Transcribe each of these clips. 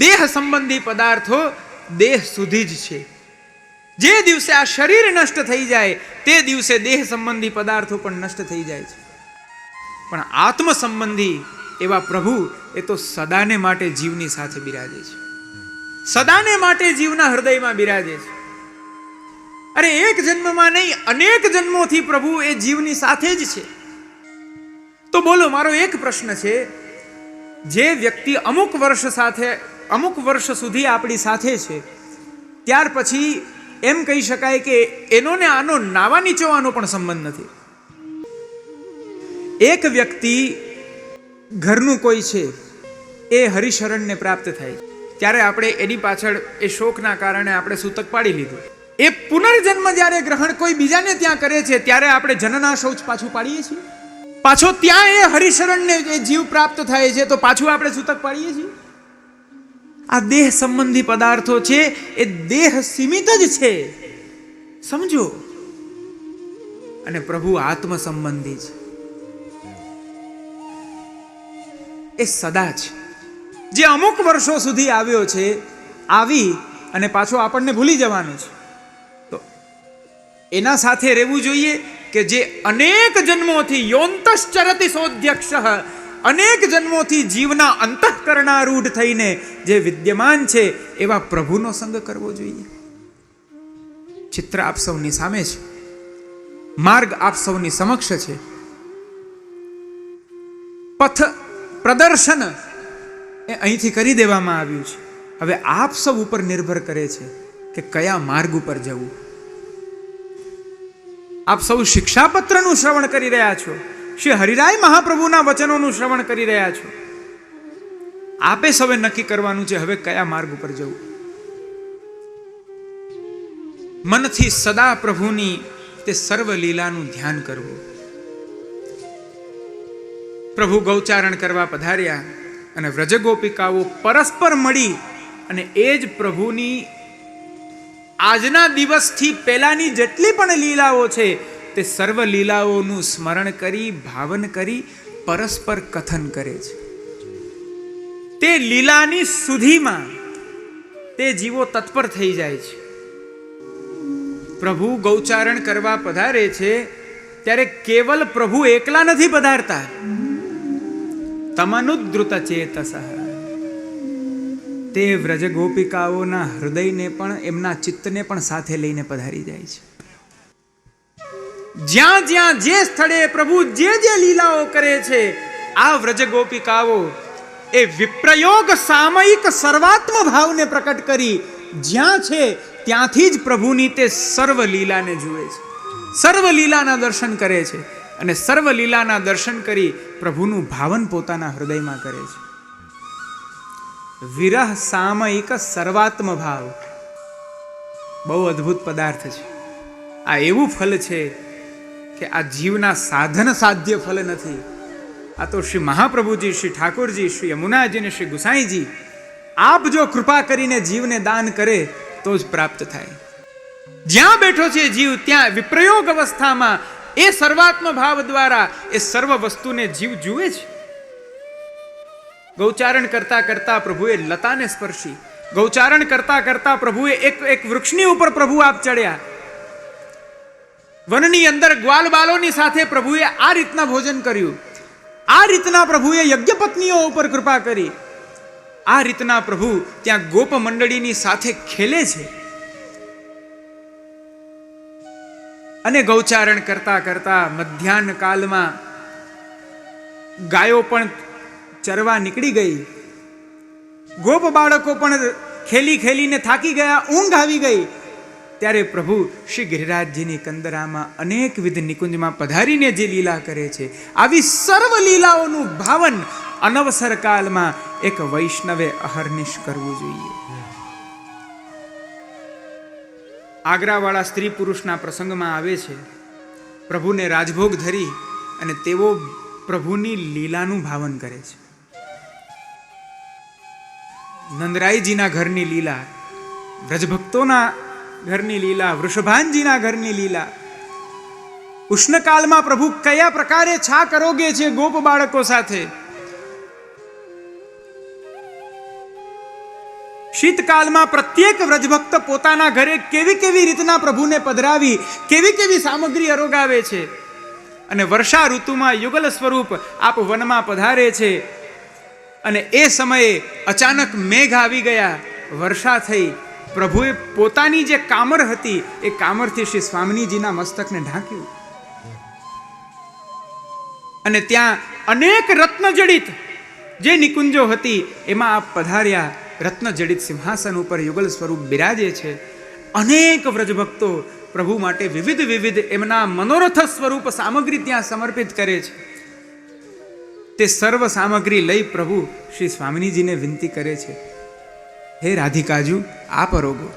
દેહ સંબંધી પદાર્થો દેહ સુધી જ છે. જે દિવસે આ શરીર નષ્ટ થઈ જાય તે દિવસે દેહ સંબંધી પદાર્થો પણ નષ્ટ થઈ જાય છે. પણ આત્મ સંબંધી એવા પ્રભુ એ તો સદાને માટે જીવની સાથે બિરાજે છે, સદાને માટે જીવના હૃદયમાં બિરાજે છે. અરે એક જન્મમાં નહીં, અનેક જન્મોથી પ્રભુ એ જીવની સાથે જ છે. તો બોલો, મારો એક પ્રશ્ન છે, જે વ્યક્તિ અમુક વર્ષ સુધી આપણી સાથે છે, ત્યાર પછી એમ કહી શકાય કે એનો ને આનો નાવા નીચોવાનો પણ સંબંધ નથી. એક વ્યક્તિ ઘરનું કોઈ છે એ હરિશરણને પ્રાપ્ત થાય ત્યારે આપણે એની પાછળ એ શોકના કારણે આપણે સૂતક પાડી લીધું. એ પુનર્જન્મ જ્યારે ગ્રહણ કોઈ બીજાને ત્યાં કરે છે ત્યારે આપણે જનના શૌચ પાછું પાડીએ છીએ. પાછો ત્યાં એ હરિશરણને એ જીવ પ્રાપ્ત થાય છે તો પાછું આપણે સૂતક પાડીએ છીએ. આ દેહ સંબંધી પદાર્થો છે એ દેહ સીમિત જ છે, સમજો. અને પ્રભુ આત્મ સંબંધી છે, એ સદા છે. જે અમુક વર્ષો સુધી આવ્યો છે, આવી અને પાછો આપણને ભૂલી જવાનું છે, તો એના સાથે રહેવું જોઈએ કે જે અનેક જન્મોથી યોંતશ્ચરતિ સોધ્યક્ષ, અનેક જન્મોથી જીવના અંતઃકરણારૂઢ થઈને જે વિદ્યમાન છે એવા પ્રભુનો સંગ કરવો જોઈએ. ચિત્ર આપ સૌની સામે છે, માર્ગ આપ સૌની સમક્ષ છે. પથ પ્રદર્શન એ અહીંથી કરી દેવામાં આવ્યું છે. હવે આપ સૌ ઉપર નિર્ભર કરે છે કે કયા માર્ગ ઉપર જવું. આપ સૌ શિક્ષાપત્રનું શ્રવણ કરી રહ્યા છો, શ્રી હરિરાય મહાપ્રભુના વચનોનું શ્રવણ કરી રહ્યા છો. આપે સૌએ નક્કી કરવાનું છે હવે કયા માર્ગ ઉપર જવું. મનથી સદા પ્રભુની તે સર્વ લીલાનું ધ્યાન કરવું. પ્રભુ ગૌચારણ કરવા પધાર્યા અને વ્રજગોપિકાઓ પરસ્પર મળી અને એ જ પ્રભુની આજના દિવસથી પહેલાની જેટલી પણ લીલાઓ છે તે સર્વ લીલાઓનું સ્મરણ કરી, ભાવન કરી પરસ્પર કથન કરે છે. તે લીલાની સુધીમાં તે જીવો તત્પર થઈ જાય છે. પ્રભુ ગૌચારણ કરવા પધારે છે ત્યારે કેવલ પ્રભુ એકલા નથી પધારતા, તમનુદ્રુત ચેતસઃ, તે વ્રજ ગોપિકાઓના હૃદયને પણ, એમના ચિત્તને પણ સાથે લઈને પધારી જાય છે. જ્યાં જ્યાં જે સ્થળે પ્રભુ જે જે લીલાઓ કરે છે, આ વ્રજ ગોપિકાઓ એ વિપ્રયોગ સામયિક સર્વાત્મ ભાવને પ્રકટ કરી જ્યાં છે ત્યાંથી જ પ્રભુની તે સર્વ લીલાને જુએ છે, સર્વ લીલાના દર્શન કરે છે અને સર્વ લીલાના દર્શન કરી પ્રભુનું ભાવન પોતાના હૃદયમાં કરે છે. વિરહ સામયિક સર્વાત્મ ભાવ બહુ અદ્ભુત પદાર્થ છે. આ એવું ફલ છે કે આ જીવના સાધન સાધ્ય ફલ નથી. આ તો શ્રી મહાપ્રભુજી, શ્રી ઠાકોરજી, શ્રી યમુનાજી અને શ્રી ગુસાઈજી આપ જો કૃપા કરીને જીવને દાન કરે તો જ પ્રાપ્ત થાય. જ્યાં બેઠો છે જીવ ત્યાં વિપ્રયોગ અવસ્થામાં એ સર્વાત્મ ભાવ દ્વારા એ સર્વ વસ્તુને જીવ જુએ છે. ગૌચારણ કરતા કરતા પ્રભુએ લતાને સ્પર્શી, ગૌચારણ કરતા કરતા પ્રભુએ એક વૃક્ષની ઉપર પ્રભુ આપ ચડ્યા. વનની અંદર ગ્વાલ બાલોની સાથે પ્રભુએ આ રીતના ભોજન કર્યું. આ રીતના પ્રભુએ યજ્ઞપત્નીઓ ઉપર કૃપા કરી. આ રીતના પ્રભુ ત્યાં ગોપ મંડળીની સાથે ખેલે છે. અને ગૌચારણ કરતા કરતા મધ્યાહ્ન કાલમાં ગાયો પણ ચરવા નીકળી ગઈ, ગોપ બાળકો પણ ખેલી ખેલીને થાકી ગયા, ઊંઘ આવી ગઈ. ત્યારે પ્રભુ શ્રી ગિરિરાજજીની કંદરામાં અનેકવિધ નિકુંજમાં પધારીને જે લીલા કરે છે, આવી સર્વ લીલાઓનું ભાવન અનવસર કાલમાં એક વૈષ્ણવે અહર્નિશ કરવું જોઈએ. આગ્રાવાળા સ્ત્રી પુરુષના પ્રસંગમાં આવે છે, પ્રભુને રાજભોગ ધરી અને તેઓ પ્રભુની લીલાનું ભાવન કરે છે. નંદરાયજીના ઘરની લીલા, વ્રજભક્તોના ઘરની લીલા, વૃષભાનજીના ઘરની લીલા. ઉષ્ણકાલમાં પ્રભુ કયા પ્રકારે છાક આરોગે છે ગોપ બાળકો સાથે. શીતકાળમાં પ્રત્યેક વ્રજભક્ત પોતાના ઘરે કેવી કેવી રીતના પ્રભુને પધરાવી, કેવી કેવી સામગ્રી અરોગાવે છે. અને વર્ષા ઋતુમાં યુગલ સ્વરૂપ આપ વનમાં પધારે છે. અને એ સમયે અચાનક મેઘ આવી ગયા, વર્ષા થઈ. પ્રભુએ પોતાની જે કામર હતી એ કામરથી શ્રી સ્વામિનીજીના મસ્તકને ઢાંક્યું. અને ત્યાં અનેક રત્નજડિત જે નિકુંજો હતી એમાં આપ પધાર્યા. રત્નજડિત સિંહાસન ઉપર યુગલ સ્વરૂપ બિરાજે છે. અનેક વ્રજભક્તો પ્રભુ માટે વિવિધ વિવિધ એમના મનોરથ સ્વરૂપ સામગ્રી ત્યાં સમર્પિત કરે છે. તે સર્વ સામગ્રી લઈ પ્રભુ શ્રી સ્વામિનીજીને વિનંતી કરે છે, હે રાધિકાજુ આપ અરોગો.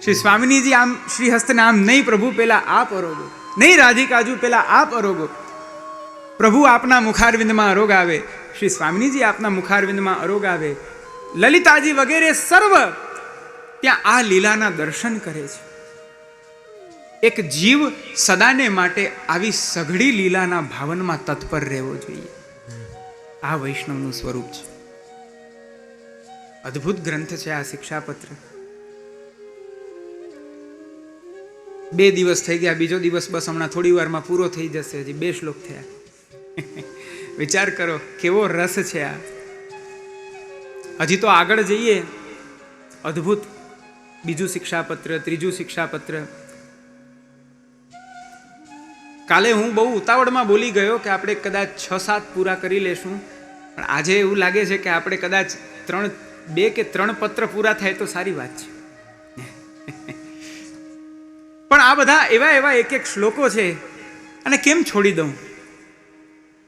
શ્રી સ્વામિનીજી આમ શ્રી હસ્તને આમ, નહીં પ્રભુ પેલા આપ અરોગો, નહીં રાધિકાજુ પેલા આપ અરોગો. પ્રભુ આપના મુખારવિંદમાં અરોગાવે, શ્રી સ્વામિનીજી આપના મુખારવિંદમાં અરોગાવે. લલિતાજી વગેરે સર્વ ત્યાં આ લીલાના દર્શન કરે છે. એક જીવ સદાને માટે આવી સઘળી લીલાના ભાવનમાં તત્પર રહેવો જોઈએ. આ વૈષ્ણવનું સ્વરૂપ છે. અદ્ભુત ગ્રંથ છે આ શિક્ષાપત્ર. 2 દિવસ થઈ ગયા, બીજો દિવસ બસ હમણાં થોડી વારમાં પૂરો થઈ જશે. હજી 2 શ્લોક થયા. વિચાર કરો કેવો રસ છે આ. હજી તો આગળ જઈએ. અદ્ભુત બીજું શિક્ષાપત્ર, ત્રીજું શિક્ષાપત્ર. કાલે હું બહુ ઉતાવળમાં બોલી ગયો કે આપણે કદાચ 6-7 પૂરા કરી લેશું, પણ આજે એવું લાગે છે કે આપણે કદાચ 2 કે 3 પત્ર પૂરા થાય તો સારી વાત છે. પણ આ બધા એવા એક એક શ્લોકો છે, અને કેમ છોડી દઉં?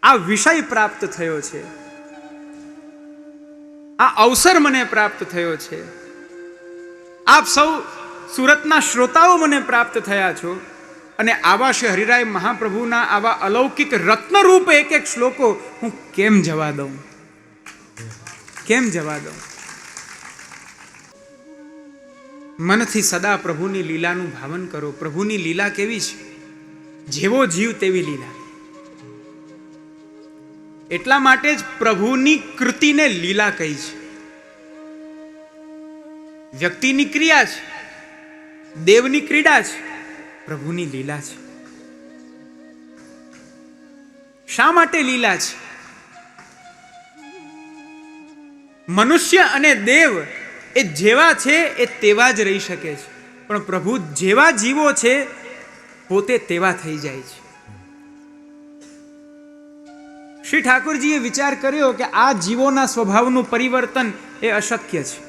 આ વિષય પ્રાપ્ત થયો છે, આ અવસર મને પ્રાપ્ત થયો છે. આપ સૌ સુરતના શ્રોતાઓ મને પ્રાપ્ત થયા છો, અને આવા શ્રી હરિરાય મહાપ્રભુના આવા અલૌકિક રત્નરૂપ એક એક શ્લોકો હું કેમ જવા દઉં? કેમ જવા દઉં? મનથી સદા પ્રભુની લીલાનું ભાવન કરો. પ્રભુની લીલા કેવી છે? જેવો જીવ તેવી લીલા. એટલા માટે જ પ્રભુની કૃતિને લીલા કહી છે. વ્યક્તિની ક્રિયા છે, દેવની ક્રીડા છે, પ્રભુની લીલા છે. શા માટે લીલા છે? મનુષ્ય અને દેવ એ જેવા છે એ તેવા જ રહી શકે છે, પણ પ્રભુ જેવા જીવો છે પોતે તેવા થઈ જાય છે. શ્રી ઠાકોરજીએ વિચાર કર્યો કે આ જીવોના સ્વભાવનું પરિવર્તન એ અશક્ય છે.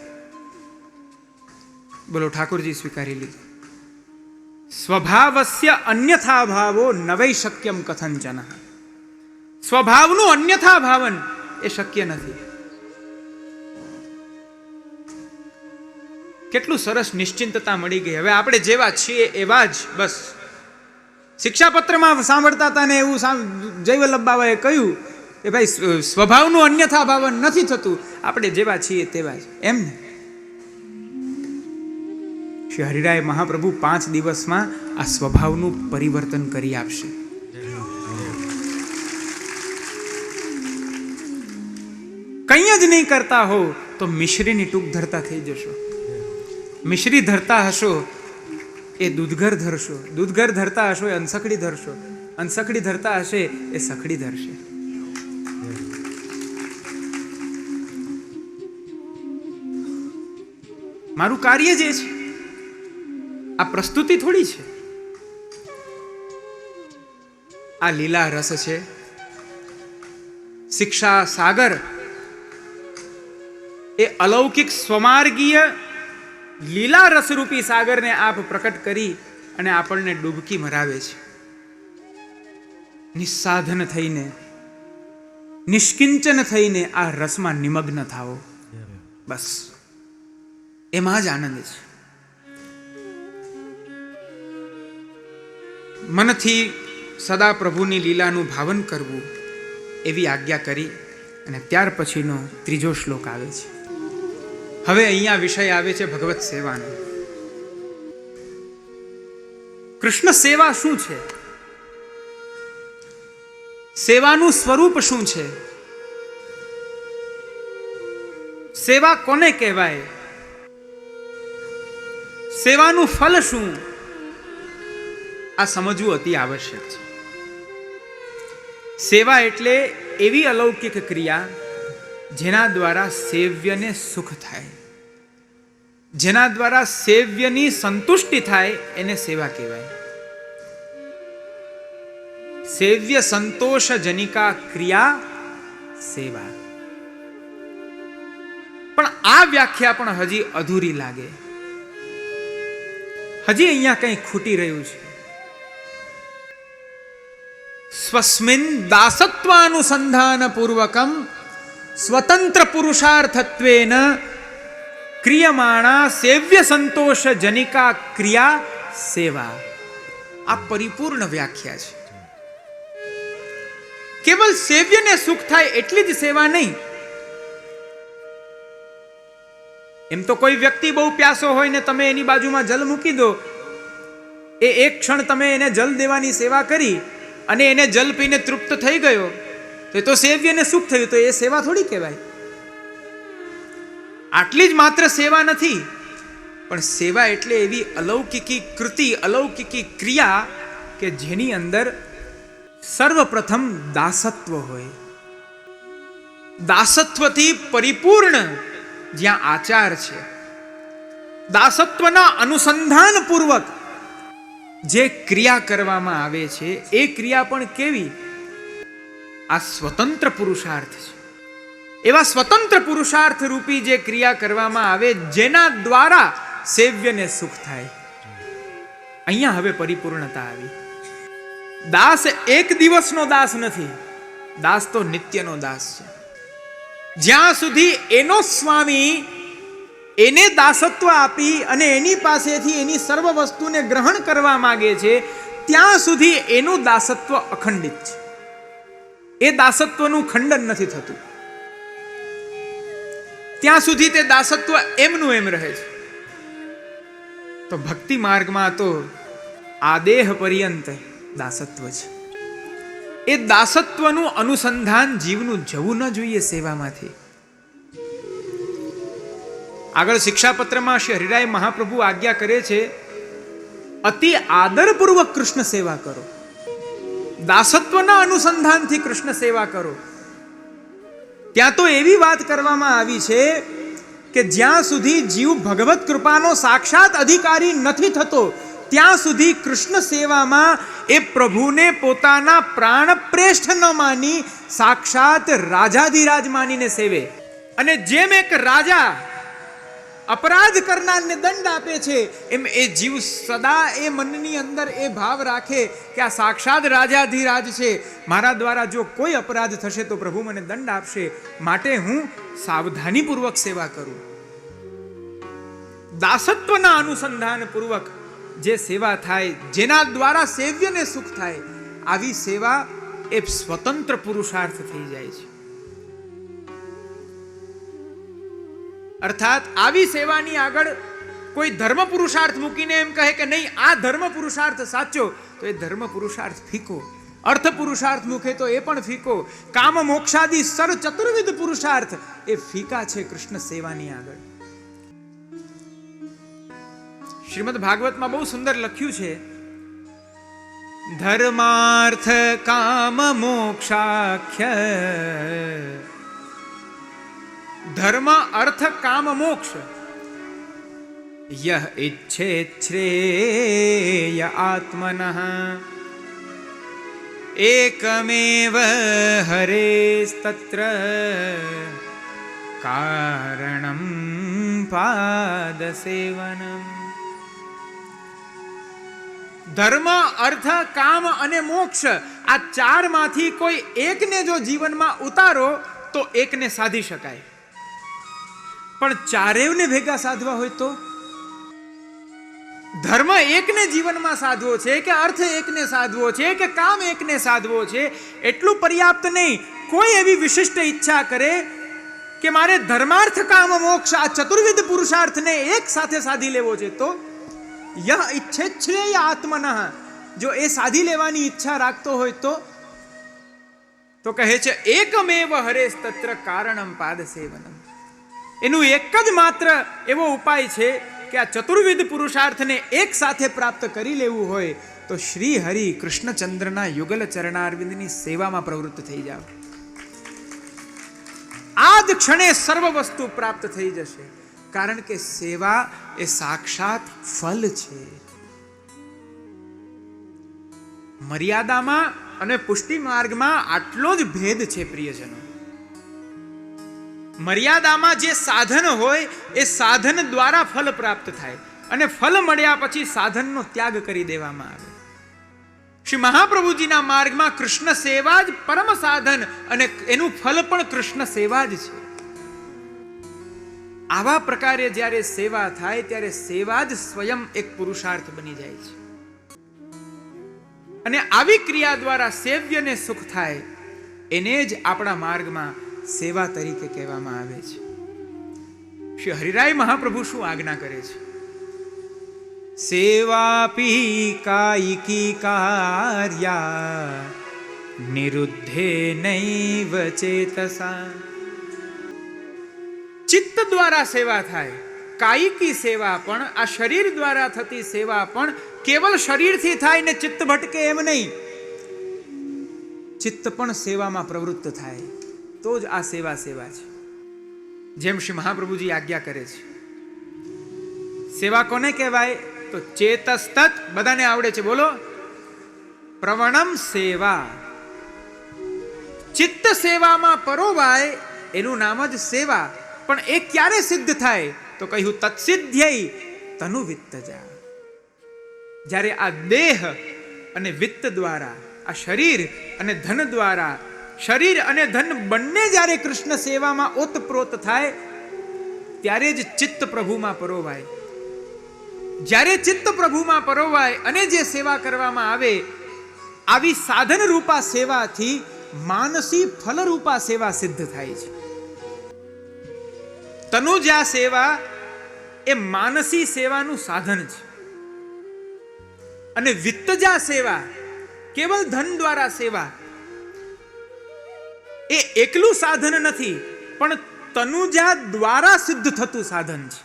બોલો, ઠાકોરજી સ્વીકારી લીધું. સ્વભાવસ્ય અન્યથા ભાવો નવૈ શક્યમ કથંચન. સ્વભાવનું અન્યથા ભાવન એ શક્ય નથી. કેટલું સરસ નિશ્ચિંતતા મળી ગઈ. હવે આપણે જેવા છીએ એવા જ બસ. શિક્ષાપત્રમાં સાંભળતા હતા ને એવું જયવલ્લભ બાબાએ કહ્યું કે ભાઈ સ્વભાવનું અન્યથા ભાવન નથી થતું, આપણે જેવા છીએ તેવા જ. એમ ને શ્રી હરિરાય મહાપ્રભુ 5 દિવસમાં આ સ્વભાવનું પરિવર્તન કરી આપશે. કંઈ જ નહીં કરતા હો તો મિશ્રીની ટૂંક ધરતા થઈ જશો. મિશ્રી ધરતા હશો એ દૂધઘર ધરશો, દૂધઘર ધરતા હશો એ અનસકડી ધરશો, અનસકડી ધરતા હશે એ સખડી ધરશે. મારું કાર્ય જે છે આ પ્રસ્તુતિ થોડી છે, આ લીલા રસ છે. શિક્ષા સાગર એ અલૌકિક સ્વમાર્ગીય લીલા રસરૂપી સાગરને આપ પ્રકટ કરી અને આપણને ડૂબકી મરાવે છે. નિસ્સાધન થઈને, નિષ્કિંચન થઈને આ રસમાં નિમગ્ન થાઓ. બસ એમાં જ આનંદ છે. મનથી સદા પ્રભુની લીલાનું ભાવન કરવું એવી આજ્ઞા કરી અને ત્યાર પછીનો 3જો શ્લોક આવે છે. હવે અહીંયા વિષય આવે છે ભગવત સેવાનો. કૃષ્ણ સેવા શું છે? સેવાનું સ્વરૂપ શું છે? સેવા કોને કહેવાય? સેવાનું ફલ શું, આ સમજવું અતિ આવશ્યક છે. સેવા એટલે એવી અલૌકિક ક્રિયા જેના દ્વારા સેવ્યને સુખ થાય, જેના દ્વારા સેવ્યની સંતુષ્ટિ થાય, એને સેવા કહેવાય. સેવ્ય સંતોષ જનિકા ક્રિયા સેવા. પણ આ વ્યાખ્યા પણ હજી અધૂરી લાગે. હજી અહીંયા કંઈ ખૂટી રહ્યું છે. સ્વસ્મિન દાસત્વાનુસંધાન પૂર્વકમ સ્વતંત્ર પુરુષાર્થત્વેન ક્રિયમાણા સેવ્ય સંતોષ જનિકા ક્રિયા સેવા. આ પરિપૂર્ણ વ્યાખ્યા છે. કેવલ સેવ્યને સુખ થાય એટલી જ સેવા નહીં. એમ તો કોઈ વ્યક્તિ બહુ પ્યાસો હોય ને તમે એની બાજુમાં જલ મૂકી દો, એ એક ક્ષણ તમે એને જલ દેવાની સેવા કરી અને એને જલ પીને તૃપ્ત થઈ ગયો તો સેવ્યને સુખ થયું, તો એ સેવા થોડી કહેવાય. આટલી જ માત્ર સેવા નથી, પણ સેવા એટલે એવી અલૌકિકી કૃતિ, અલૌકિકી ક્રિયા કે જેની અંદર સર્વપ્રથમ દાસત્વ હોય. દાસત્વથી પરિપૂર્ણ જ્યાં આચાર છે, દાસત્વના અનુસંધાન પૂર્વક જે ક્રિયા કરવામાં આવે છે એ ક્રિયા પણ કેવી? આ સ્વતંત્ર પુરુષાર્થ છે. એવા સ્વતંત્ર પુરુષાર્થ રૂપી જે ક્રિયા કરવામાં આવે જેના દ્વારા સેવ્યને સુખ થાય. અહીંયા હવે પરિપૂર્ણતા આવી. દાસ એક દિવસનો દાસ નથી, દાસ તો નિત્યનો દાસ છે. જ્યાં સુધી એનો સ્વામી એને દાસત્વ આપી અને એની પાસેથી એની સર્વ વસ્તુને ગ્રહણ કરવા માંગે છે ત્યાં સુધી એનું દાસત્વ અખંડિત છે. એ દાસત્વનું ખંડન નથી થતું. ત્યાં સુધી તે દાસત્વ એમનું એમ રહે છે. તો ભક્તિ માર્ગમાં તો આદેહ પર્યંત દાસત્વ છે. એ દાસત્વનું અનુસંધાન જીવનું જવું ન જોઈએ સેવામાંથી. આગળ શિક્ષાપત્રમાં શ્રી હરિરાય મહાપ્રભુ આજ્ઞા કરે છે, અતિ આદરપૂર્વક કૃષ્ણ સેવા કરો, દાસત્વના અનુસંધાનથી કૃષ્ણ સેવા કરો. ત્યાં તો એવી વાત કરવામાં આવી છે કે જ્યાં સુધી જીવ ભગવત કૃપાનો સાક્ષાત અધિકારી નથી થતો ત્યાં સુધી કૃષ્ણ સેવામાં એ પ્રભુને પોતાના પ્રાણ પ્રેષ્ઠ ન માની સાક્ષાત રાજાધિરાજ માનીને સેવે. અને જેમ એક રાજા અપરાધ કરનારને દંડ આપે છે એમ એ જીવ સદા એ મનની અંદર એ ભાવ રાખે કે આ સાક્ષાત રાજાધિરાજ છે, મારા દ્વારા જો કોઈ અપરાધ થશે તો પ્રભુ મને દંડ આપશે, માટે હું સાવધાનીપૂર્વક સેવા કરું. દાસત્વના અનુસંધાન પૂર્વક જે સેવા થાય, જેના દ્વારા સેવ્યને સુખ થાય, આવી સેવા એ સ્વતંત્ર પુરુષાર્થ થઈ જાય છે. અર્થાત આવી સેવાની આગળ કોઈ ધર્મ પુરુષાર્થ મૂકીને એમ કહે કે નહીં આ ધર્મ પુરુષાર્થ સાચો, તો એ ધર્મ પુરુષાર્થ ફીકો. અર્થ પુરુષાર્થ મૂકે તો એ પણ ફીકો. કામ મોક્ષાદી સર ચતુર્વિધ પુરુષાર્થ એ ફીકા છે કૃષ્ણ સેવાની આગળ. શ્રીમદ ભાગવતમાં બહુ સુંદર લખ્યું છે, ધર્માર્થ કામ મોક્ષાખ્ય. ધર્મ અર્થ કામ મોક્ષ યહ ઇચ્છેત શ્રેય આત્મનઃ એકમેવ હરેસ્તત્ર કારણમ પાદ સેવનમ. ધર્મ અર્થ કામ અને મોક્ષ આ ચારમાંથી કોઈ એકને જો જીવનમાં ઉતારો તો એકને સાધી શકાય, પણ ચારેયને ભેગા સાધવા હોય તો ધર્મ એકને જીવનમાં સાધવો છે કે અર્થ એકને સાધવો છે કે કામ એકને સાધવો છે એટલું પર્યાપ્ત નહીં. કોઈ એવી વિશિષ્ટ ઈચ્છા કરે કે મારે ધર્માર્થ કામ મોક્ષ આ ચતુર્વિધ પુરુષાર્થને એક સાથે સાધી લેવો છે, તો યહ ઈચ્છેત શ્રેય આત્મનઃ, જો એ સાધી લેવાની ઈચ્છા રાખતો હોય તો કહે છે એકમેવ હરેસ્તત્ર કારણમ પાદ સેવનમ. એનું એક જ માત્ર એવો ઉપાય છે કે આ ચતુર્વિધ પુરુષાર્થને એક સાથે પ્રાપ્ત કરી લેવું હોય તો શ્રી હરિ કૃષ્ણચંદ્રના યુગલ ચરણારવિંદની સેવામાં પ્રવૃત્ત થઈ જાઓ. આ જ ક્ષણે સર્વ વસ્તુ પ્રાપ્ત થઈ જશે. કારણ કે સેવા એ સાક્ષાત ફલ છે. મર્યાદામાં અને પુષ્ટિ માર્ગમાં આટલો જ ભેદ છે પ્રિયજનો. મર્યાદામાં જે સાધન હોય એ સાધન દ્વારા ફલ પ્રાપ્ત થાય અને ફલ મળ્યા પછી સાધનનો ત્યાગ કરી દેવામાં આવે. શ્રી મહાપ્રભુજીના માર્ગમાં કૃષ્ણ સેવા જ પરમ સાધન અને એનું ફલ પણ કૃષ્ણ સેવા જ છે. આવા પ્રકારે જ્યારે સેવા થાય ત્યારે સેવા જ સ્વયં એક પુરુષાર્થ બની જાય છે. અને આવી ક્રિયા દ્વારા સેવ્યને સુખ થાય એને જ આપણા માર્ગમાં સેવા તરીકે કહેવામાં આવે છે. શ્રી હરિરાય મહાપ્રભુ શું આજ્ઞા કરે છે? સેવાપી કાયિકી કાર્યા નિરુદ્ધે નૈવ ચેતસા. ચિત્ત દ્વારા સેવા થાય. કાયિકી સેવા પણ, આ શરીર દ્વારા થતી સેવા પણ કેવલ શરીરથી થાય ને ચિત્ત ભટકે એમ નહીં. ચિત્ત પણ સેવામાં પ્રવૃત્ત થાય તો જ આ સેવા સેવા છે. જેમ શ્રી મહાપ્રભુજી આજ્ઞા કરે છે. સેવા કોને કહેવાય? તો ચેતસ્તત બધાને આવડે છે, બોલો. પ્રવણમ સેવા. ચિત્ત સેવામાં પરોવાય એનું નામ જ સેવા. પણ એ ક્યારે સિદ્ધ થાય? તો કહ્યું તત્સિદ્ધ્યૈ તનુ વિત્તજા. જ્યારે આ દેહ અને વિત્ત દ્વારા, આ શરીર અને ધન દ્વારા, શરીર અને ધન બંને જ્યારે કૃષ્ણ સેવામાં ઓતપ્રોત થાય ત્યારે જ ચિત્ત પ્રભુમાં પરોવાય. જ્યારે ચિત્ત પ્રભુમાં પરોવાય અને જે સેવા કરવામાં આવે, આવી સાધન રૂપા સેવાથી માનસી ફલ રૂપા સેવા સિદ્ધ થાય છે. તનુજા સેવા એ માનસી સેવાનું સાધન છે અને વિત્તજા સેવા કેવલ ધન દ્વારા સેવા એ એકલું સાધન નથી, પણ તનુજા દ્વારા સિદ્ધ થતું સાધન છે.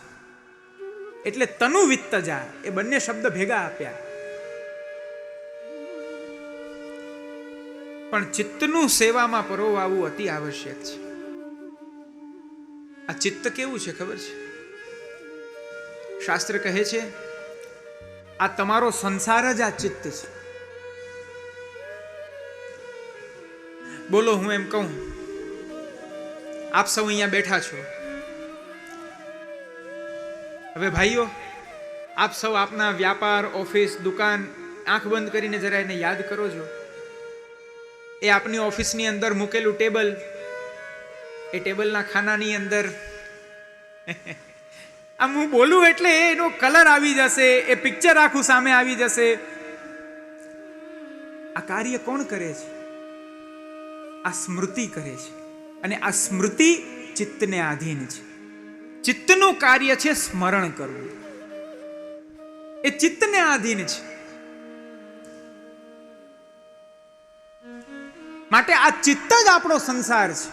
એટલે તનુ વિત્તજા એ બંને શબ્દ ભેગા આપ્યા. પણ ચિત્તનું સેવામાં પરોવાવું અતિ આવશ્યક છે. આ ચિત્ત કેવું છે ખબર છે? શાસ્ત્ર કહે છે આ તમારો સંસાર જ આ ચિત્ત છે. બોલો, હું એમ કહું, આપ સૌ અહીંયા બેઠા છો. હવે ભાઈઓ, આપ સૌ આપના વ્યાપાર, ઓફિસ, દુકાન આંખ બંધ કરીને જરા એને યાદ કરો છો. એ આપની ઓફિસની અંદર મૂકેલું ટેબલ, એ ટેબલના ખાનાની અંદર આમ હું બોલું એટલે એનો કલર આવી જશે, એ પિક્ચર આખું સામે આવી જશે. આ કાર્ય કોણ કરે છે? આ સ્મૃતિ કરે છે. અને આ સ્મૃતિ ચિત્તને આધીન છે. ચિત્તનું કાર્ય છે સ્મરણ કરવું. એ ચિત્તને આધીન છે. માટે આ ચિત્ત જ આપણો સંસાર છે.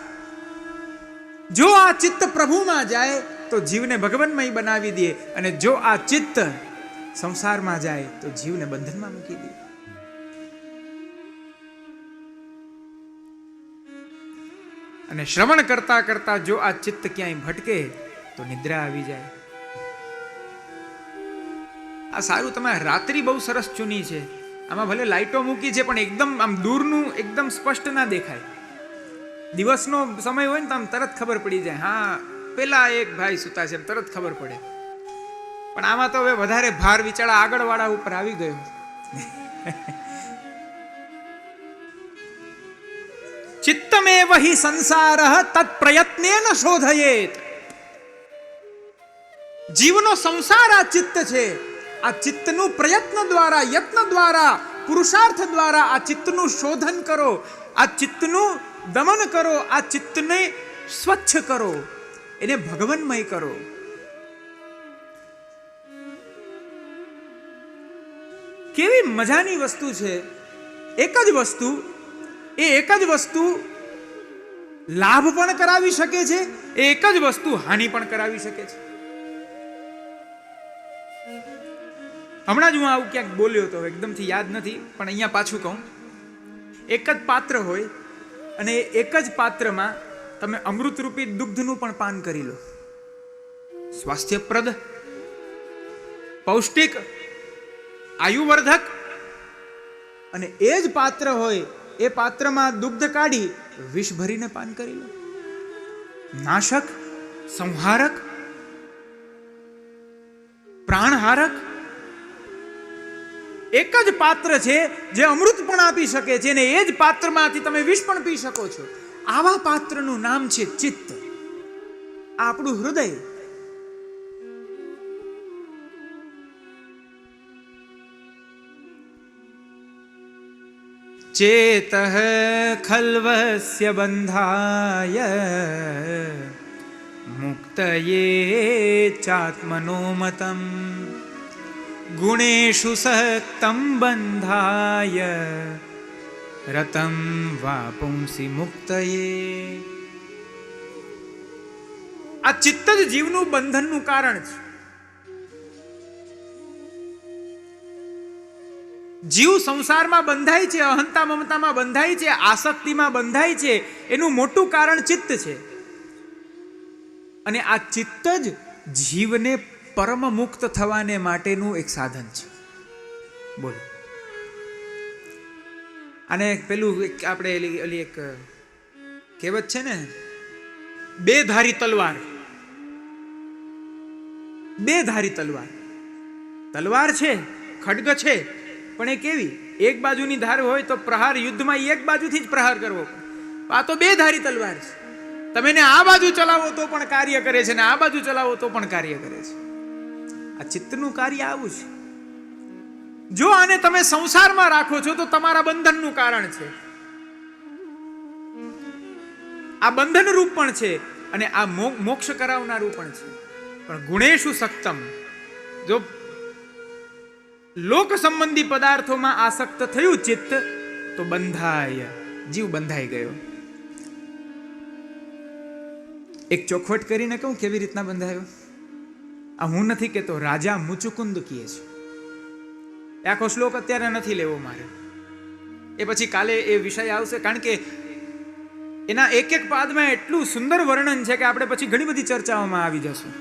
જો આ ચિત્ત પ્રભુમાં જાય તો જીવને ભગવાનમય બનાવી દે, અને જો આ ચિત્ત સંસારમાં જાય તો જીવને બંધનમાં મૂકી દે. અને શ્રવણ કરતા કરતા જો આ ચિત્ત ક્યાંય ભટકે તો નિદ્રા આવી જાય. આ સારું, તમે રાત્રિ બહુ સરસ ચૂની છે. આમાં ભલે લાઈટો મૂકી છે પણ એકદમ આમ દૂરનું એકદમ સ્પષ્ટ ના દેખાય. દિવસનો સમય હોય ને તો આમ તરત ખબર પડી જાય, હા પેલા એક ભાઈ સુતા છે, તરત ખબર પડે. પણ આમાં તો હવે વધારે ભાર વિચારા આગળ વાળા ઉપર આવી ગયો. ચિત્તમેવ હિ સંસારઃ તત્ પ્રયત્નેન શોધયેત. જીવનો સંસાર આ ચિત્ત છે. આ ચિત્તનું પ્રયત્ન દ્વારા, યત્ન દ્વારા, પુરુષાર્થ દ્વારા આ ચિત્તનું શોધન કરો, આ ચિત્તનું દમન કરો, આ ચિત્તને સ્વચ્છ કરો, એને ભગવાનમય કરો. કેવી મજાની વસ્તુ છે. એક જ વસ્તુ, એ એક જ વસ્તુ લાભ પણ કરાવી શકે છે, એ એક જ વસ્તુ હાનિ પણ કરાવી શકે છે. હમણાં જ હું આવું ક્યાંક બોલ્યો હતો, એકદમથી યાદ નથી, પણ અહીંયા પાછું કહું. એક જ પાત્ર હોય અને એક જ પાત્રમાં તમે અમૃતરૂપી દુગ્ધનું પણ પાન કરી લો, સ્વાસ્થ્યપ્રદ, પૌષ્ટિક, આયુવર્ધક. અને એ જ પાત્ર હોય, એ પાત્રમાં દુગ્ધ કાઢી વિષ ભરીને પાન કરી લો, નાશક, સંહારક, પ્રાણહારક. એક જ પાત્ર છે જે અમૃત પણ આપી શકે છે, અને એ જ પાત્રમાંથી તમે વિષ પણ પી શકો છો. આવા પાત્રનું નામ છે ચિત્ત. આ આપણું હૃદય. ચેતઃ ખલ્વસ્ય બંધાય મુક્તયે ચાત્મનો મતમ ગુણેષુ સક્તમ બંધાય રતમ વા પુંસી મુક્તયે. આ ચિત્ત જ જીવનું બંધનનું કારણ છે. જીવ સંસારમાં બંધાય છે, અહંતા મમતામાં બંધાય છે, આસક્તિમાં બંધાય છે. એનું મોટું કારણ ચિત્ત છે. અને આ ચિત્ત જ જીવને પરમ મુક્ત થવાને માટેનું એક સાધન છે. બોલો. અને પેલું આપણે ઓલી એક કહેવત છે ને, બે ધારી તલવાર. બે ધારી તલવાર. તલવાર છે, ખડગ છે, પણ એ કેવી? એક બાજુની ધાર હોય તો પ્રહાર યુદ્ધમાં એક બાજુથી જ પ્રહાર કરવો. આ તો બે ધારી તલવાર છે. તમે એને આ બાજુ ચલાવો તો પણ કાર્ય કરે છે, ને આ બાજુ ચલાવો તો પણ કાર્ય કરે છે. આ ચિત્તનું કાર્ય આવું છે. જો આને તમે સંસારમાં રાખો છો તો તમારા બંધનનું કારણ છે. આ બંધન રૂપ પણ છે અને આ મોક્ષ કરાવનારું પણ છે. પણ ગુણેષુ સક્તમ. જો લોક સંબંધી પદાર્થોમાં આસક્ત થયું ચિત્ત, તો બંધાય, જીવ બંધાઈ ગયો. એક ચોખવટ કરીને કહું કેવી રીતના બંધાયો. આ હું નથી કહેતો, રાજા મુચુકુંદ કહે છે. આખો શ્લોક અત્યારે નથી લેવો મારે, એ પછી કાલે એ વિષય આવશે. કારણ કે એના એક એક પાદમાં એટલું સુંદર વર્ણન છે કે આપણે પછી ઘણી બધી ચર્ચાઓમાં આવી જશું.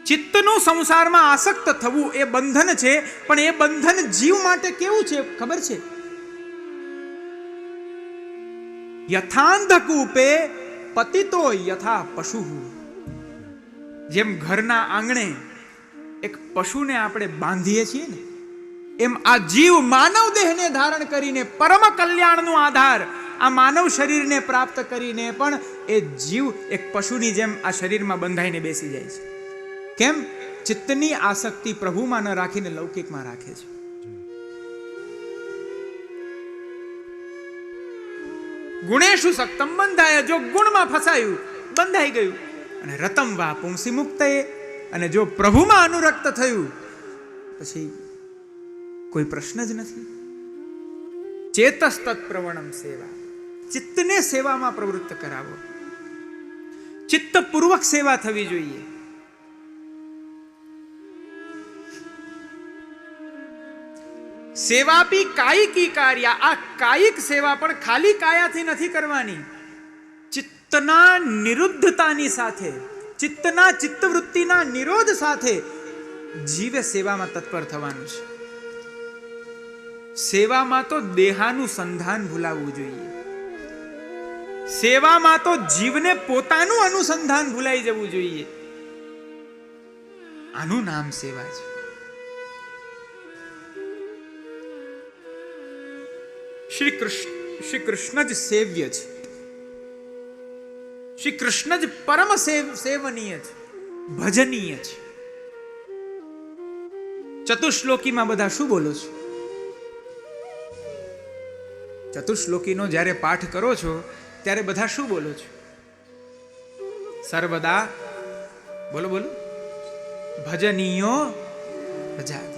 ચિત્તનું સંસારમાં આસક્ત થવું એ બંધન છે, પણ એ બંધન જીવ માટે કેવું છે ખબર છે? યથાંધકૂપે પતિતો યથા પશુ. જેમ ઘરના આંગણે એક પશુને આપણે બાંધીએ છીએ ને, એમ આ જીવ માનવ દેહને ધારણ કરીને પરમ કલ્યાણનો આધાર આ માનવ શરીરને પ્રાપ્ત કરીને પણ એ જીવ એક પશુની જેમ આ શરીરમાં બંધાઈને બેસી જાય છે. કેમ? ચિત્તની આસક્તિ પ્રભુમાં ન રાખીને લૌકિકમાં રાખે છે. ગુણેષુ સક્તમ બંધાય. જો ગુણમાં ફસાયું, બંધાઈ ગયું. અને રતમ વા પુંસી મુક્તયે. અને જો પ્રભુમાં અનુરક્ત થયું, પછી કોઈ પ્રશ્ન જ નથી. ચેતસ્તત પ્રવણમ સેવા. ચિત્તને સેવામાં પ્રવૃત્ત કરાવો. ચિત્તપૂર્વક સેવા થવી જોઈએ. સેવાપી કાયિકી કાર્ય. આ કાયિક સેવા પણ ખાલી કાયાથી નથી કરવાની. ચિત્તના નિરુદ્ધતાની સાથે, ચિત્તના ચિત્તવૃત્તિના નિરોધ સાથે જીવે સેવામાં તત્પર થવાનું છે. સેવામાં તો દેહાનું સંધાન ભૂલાવવું જોઈએ. સેવામાં તો જીવને પોતાનું અનુસંધાન ભૂલાઈ જવું જોઈએ. આનું નામ સેવા છે. શ્રી કૃષ્ણ જ સેવ્ય છે. શ્રી કૃષ્ણ જ પરમ સેવનીય છે, ભજનીય છે. ચતુશ્લોકીમાં બધા શું બોલો છો? ચતુશ્લોકીનો જ્યારે પાઠ કરો છો ત્યારે બધા શું બોલો છો? સર્વદા બોલો બોલો. ભજનીયો વ્રજાધિપ.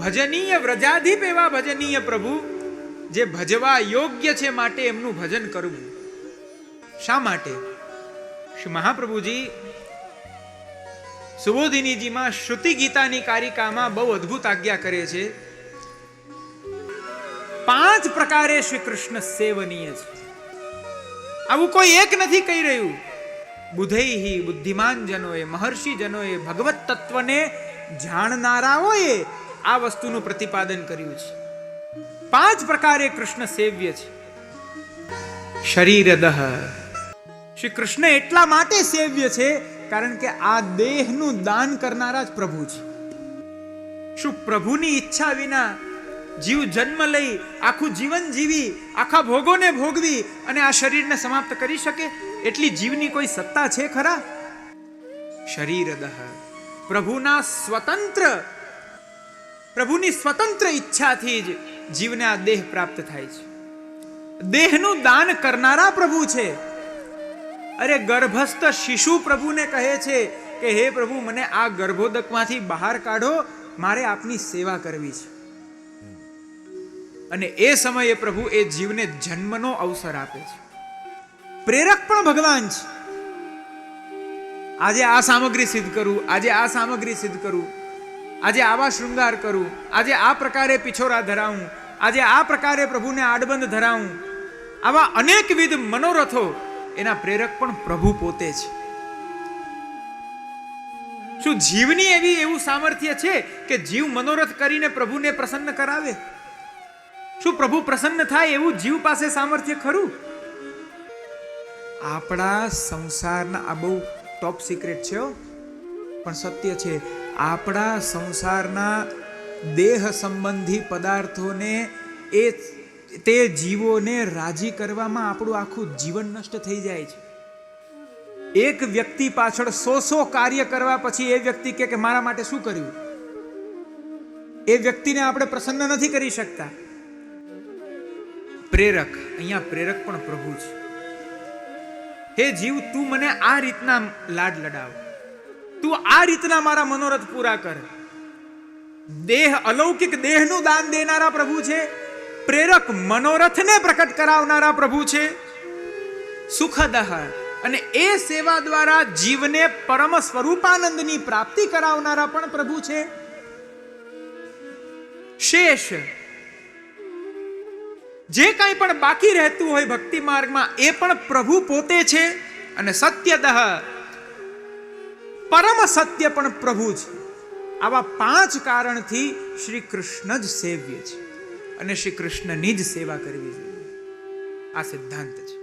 ભજનીય વ્રજાધિપ. એવા ભજનીય પ્રભુ જે ભજવા યોગ્ય છે, માટે એમનું ભજન કરવું. શા માટે? શ્રી મહાપ્રભુજી સુબોધિનીજીમાં શ્રુતિ ગીતાની કારિકામાં બહુ અદ્ભુત આજ્ઞા કરે છે. 5 પ્રકારે શ્રી કૃષ્ણ સેવનીય છે. આવું કોઈ એક નથી કહી રહ્યું. બુધૈહિ બુદ્ધિમાન જનોએ, મહર્ષિ જનોએ, ભગવત તત્વને જાણનારાઓએ આ વસ્તુનું પ્રતિપાદન કર્યું છે. 5 પ્રકારે કૃષ્ણ સેવ્ય છે. શરીરદઃ, શ્રી કૃષ્ણ એટલા માટે સેવ્ય છે કારણ કે આ દેહનું દાન કરનારા જ પ્રભુ છે. શું પ્રભુની ઈચ્છા વિના જીવ જન્મ લઈ આખું જીવન જીવી આખા ભોગોને ભોગવી અને આ શરીરને સમાપ્ત કરી શકે? એટલી જીવની કોઈ સત્તા છે ખરા? શરીરદઃ, પ્રભુની સ્વતંત્ર ઈચ્છાથી જ જીવને આ દેહ પ્રાપ્ત થાય છે. દેહનું દાન કરનારા પ્રભુ છે. અરે ગર્ભસ્થ શિશુ પ્રભુને કહે છે કે હે પ્રભુ, મને આ ગર્ભોદકમાંથી બહાર કાઢો, મારે આપની સેવા કરવી છે. અને એ સમયે પ્રભુ એ જીવને જન્મનો અવસર આપે છે. પ્રેરક પણ ભગવાન છે. આજે આ સામગ્રી સિદ્ધ કરું, આજે આ સામગ્રી સિદ્ધ કરું, આજે આવા શૃંગાર કરું, આજે આ પ્રકારે પિછોરા ધરાવું, આજે આ પ્રકારે પ્રભુને આડબંધ ધરાવું, આવા અનેકવિધ મનોરથો એના પ્રેરક પણ પ્રભુ પોતે છે. શું જીવની એવું સામર્થ્ય છે કે જીવ મનોરથ કરીને પ્રભુને પ્રસન્ન કરાવે? શું પ્રભુ પ્રસન્ન થાય એવું જીવ પાસે સામર્થ્ય ખરું? આપણા સંસારના, આ બહુ ટોપ સિક્રેટ છે પણ સત્ય છે, આપણા સંસારના દેહ સંબંધી પદાર્થોને તે જીવોને રાજી કરવામાં આપણું આખું જીવન નષ્ટ થઈ જાય છે. એક વ્યક્તિ પાછળ 100 કાર્ય કરવા પછી એ વ્યક્તિ કે મારા માટે શું કર્યું? એ વ્યક્તિને આપણે પ્રસન્ન નથી કરી શકતા. પ્રેરક, અહીંયા પ્રેરક પણ પ્રભુ છે. હે જીવ, તું મને આ રીતના લાડ લડાવ, તું આ રીતના મારા મનોરથ પૂરા કર. દેહ, અલૌકિક દેહનું દાન દેનારા પ્રભુ છે. પ્રેરક, મનોરથને પ્રકટ કરાવનારા પ્રભુ છે. સુખદઃ, અને એ સેવા દ્વારા જીવને પરમ સ્વરૂપાનંદની પ્રાપ્તિ કરાવનારા પણ પ્રભુ છે. શેષ, જે કંઈ પણ બાકી રહેતું હોય ભક્તિ માર્ગમાં એ પણ પ્રભુ પોતે છે. અને સત્યદઃ, પરમ સત્ય પણ પ્રભુ છે. આવા 5 કારણથી શ્રી કૃષ્ણ જ સેવ્ય છે અને શ્રી કૃષ્ણની જ સેવા કરવી જોઈએ. આ સિદ્ધાંત છે.